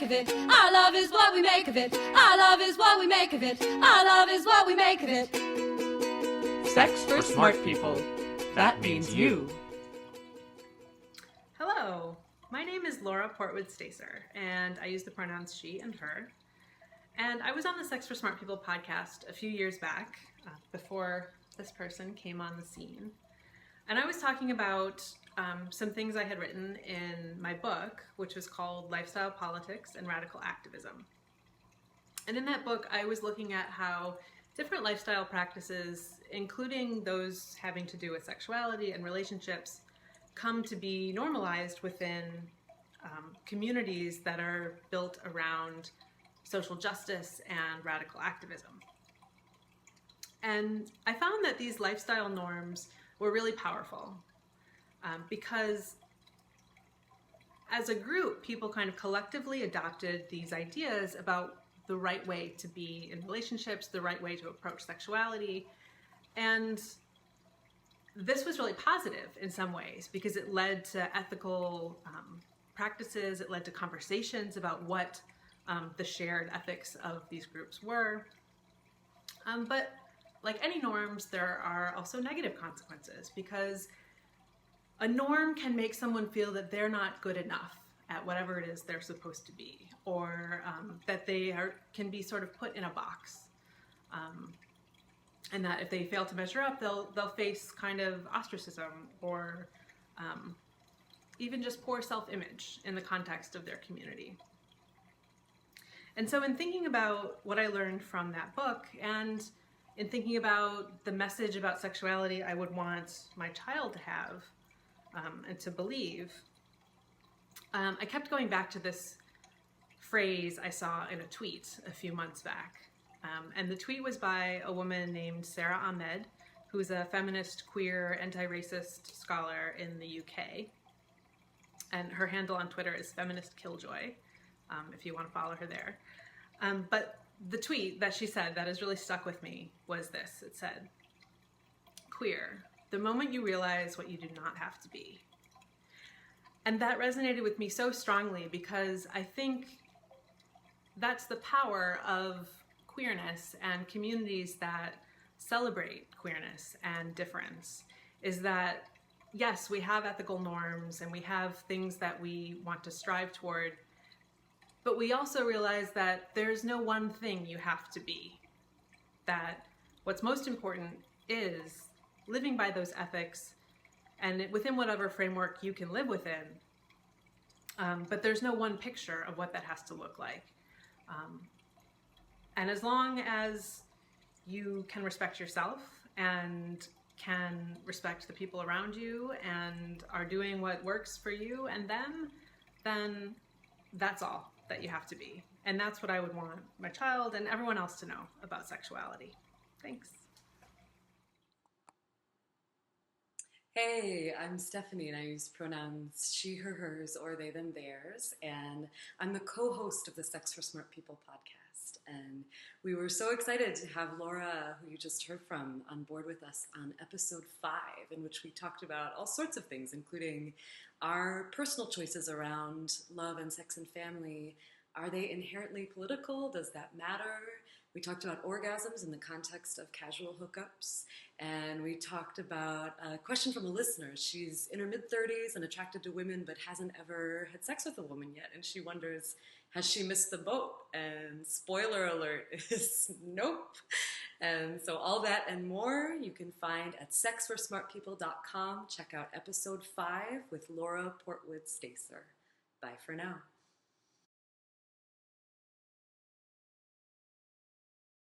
of it. Our love is what we make of it. Our love is what we make of it. Our love is what we make of it. Sex for smart people. That means you. Hello, my name is Laura Portwood-Stacer, and I use the pronouns she and her. And I was on the Sex for Smart People podcast a few years back, before this person came on the scene. And I was talking about some things I had written in my book, which was called Lifestyle Politics and Radical Activism. And in that book, I was looking at how different lifestyle practices, including those having to do with sexuality and relationships, come to be normalized within communities that are built around social justice and radical activism. And I found that these lifestyle norms were really powerful because as a group, people kind of collectively adopted these ideas about the right way to be in relationships, the right way to approach sexuality. And this was really positive in some ways because it led to ethical practices, it led to conversations about what the shared ethics of these groups were. But like any norms, there are also negative consequences because a norm can make someone feel that they're not good enough at whatever it is they're supposed to be, or that they can be sort of put in a box. And that if they fail to measure up, they'll face kind of ostracism or even just poor self-image in the context of their community. And so in thinking about what I learned from that book and in thinking about the message about sexuality I would want my child to have and to believe, I kept going back to this phrase I saw in a tweet a few months back. And the tweet was by a woman named Sarah Ahmed, who's a feminist, queer, anti-racist scholar in the UK. And her handle on Twitter is Feminist Killjoy, if you want to follow her there. But the tweet that she said that has really stuck with me was this. It said, "Queer, the moment you realize what you do not have to be." And that resonated with me so strongly because I think that's the power of queerness and communities that celebrate queerness and difference, is that yes, we have ethical norms and we have things that we want to strive toward, but we also realize that there's no one thing you have to be. That what's most important is living by those ethics and within whatever framework you can live within. But there's no one picture of what that has to look like. And as long as you can respect yourself and can respect the people around you and are doing what works for you and them, then that's all that you have to be. And that's what I would want my child and everyone else to know about sexuality. Thanks. Hey, I'm Stephanie and I use pronouns she, her, hers, or they, them, theirs. And I'm the co-host of the Sex for Smart People podcast. And we were so excited to have Laura, who you just heard from, on board with us on episode 5, in which we talked about all sorts of things, including our personal choices around love and sex and family. Are they inherently political? Does that matter? We talked about orgasms in the context of casual hookups, and we talked about a question from a listener. She's in her mid-30s and attracted to women, but hasn't ever had sex with a woman yet, and she wonders, has she missed the boat? And spoiler alert is nope. And so all that and more you can find at sexforsmartpeople.com. Check out episode 5 with Laura Portwood-Stacer. Bye for now.